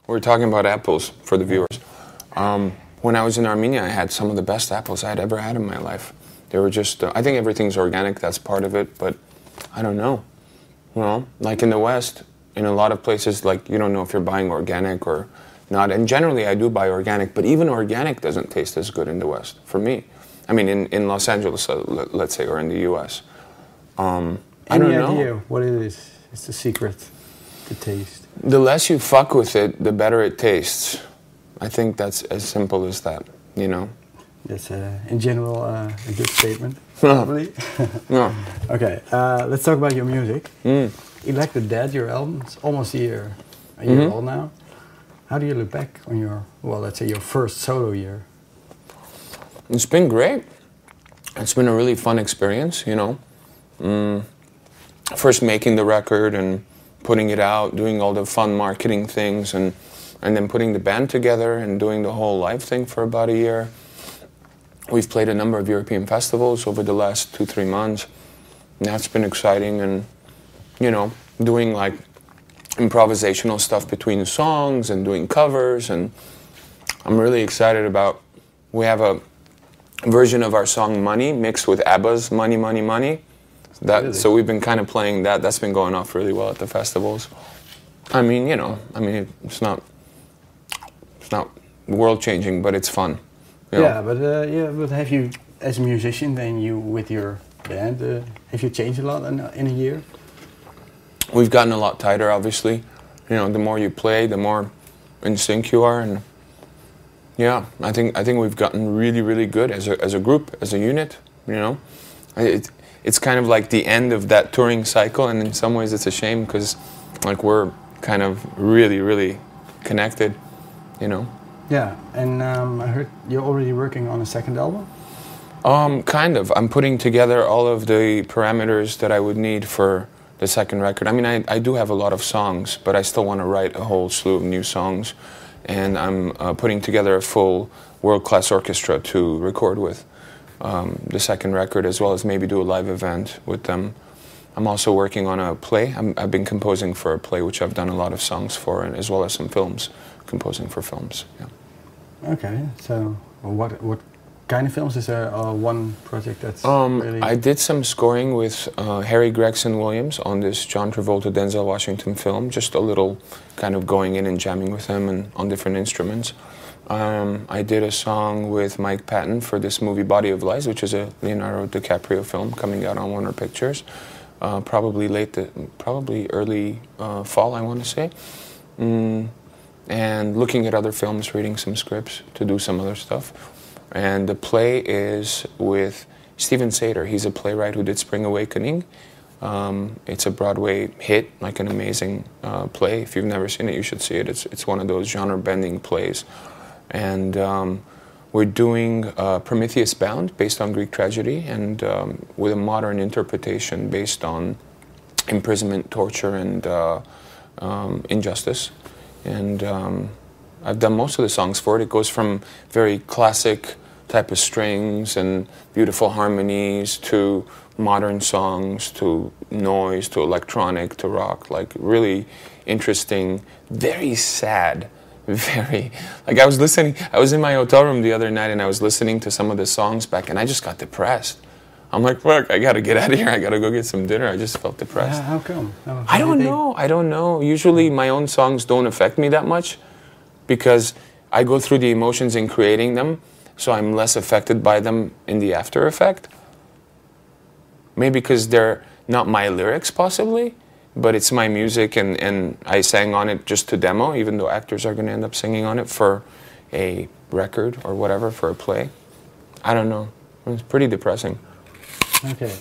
We're talking about apples for the viewers. When I was in Armenia, I had some of the best apples I'd ever had in my life. They were just, I think everything's organic, that's part of it, but I don't know. Well, like in the West, in a lot of places, like you don't know if you're buying organic or not. And generally I do buy organic, but even organic doesn't taste as good in the West, for me. I mean, in Los Angeles, let's say, or in the US. I don't know. Any idea what it is? It's the secret to taste. The less you fuck with it, the better it tastes. I think that's as simple as that, you know? That's, in general, a good statement, probably. No. Okay, let's talk about your music. Elected Dead, your album, it's almost a year old now. How do you look back on your, well, let's say your first solo year? It's been great. It's been a really fun experience, you know. First making the record and putting it out, doing all the fun marketing things, and then putting the band together and doing the whole live thing for about a year. We've played a number of European festivals over the last 2-3 months. And that's been exciting, and, you know, doing like improvisational stuff between songs and doing covers, and I'm really excited about, we have a version of our song Money mixed with ABBA's Money, Money, Money. Really? So we've been kind of playing that. That's been going off really well at the festivals. I mean, you know, it's not world-changing, but it's fun. You know? Yeah, but have you, as a musician, then you with your band, have you changed a lot in a year? We've gotten a lot tighter, obviously. You know, the more you play, the more in sync you are, and yeah, I think we've gotten really, really good as a group, as a unit. You know, it's kind of like the end of that touring cycle, and in some ways it's a shame because, like, we're kind of really, really connected. You know. Yeah, and I heard you're already working on a second album? Kind of. I'm putting together all of the parameters that I would need for the second record. I mean, I do have a lot of songs, but I still want to write a whole slew of new songs. And I'm putting together a full world-class orchestra to record with the second record, as well as maybe do a live event with them. I'm also working on a play. I've been composing for a play, which I've done a lot of songs for, and as well as some films, composing for films. Yeah. Okay, so what kind of films? Is there one project that's really... I did some scoring with Harry Gregson Williams on this John Travolta, Denzel Washington film, just a little kind of going in and jamming with him and on different instruments. I did a song with Mike Patton for this movie Body of Lies, which is a Leonardo DiCaprio film coming out on Warner Pictures, probably early fall, I want to say. And looking at other films, reading some scripts to do some other stuff. And the play is with Stephen Sater. He's a playwright who did Spring Awakening. It's a Broadway hit, like an amazing play. If you've never seen it, you should see it. It's one of those genre-bending plays. And we're doing Prometheus Bound, based on Greek tragedy, and with a modern interpretation based on imprisonment, torture, and injustice. And I've done most of the songs for it. It goes from very classic type of strings and beautiful harmonies to modern songs to noise to electronic to rock, like really interesting, very sad, very, like I was in my hotel room the other night and I was listening to some of the songs back and I just got depressed. I'm like, fuck, I gotta get out of here, I gotta go get some dinner. I just felt depressed. How come? I don't know. Usually my own songs don't affect me that much because I go through the emotions in creating them, so I'm less affected by them in the after effect. Maybe because they're not my lyrics, possibly, but it's my music and I sang on it just to demo, even though actors are gonna end up singing on it for a record or whatever, for a play. I don't know. It's pretty depressing. Okay.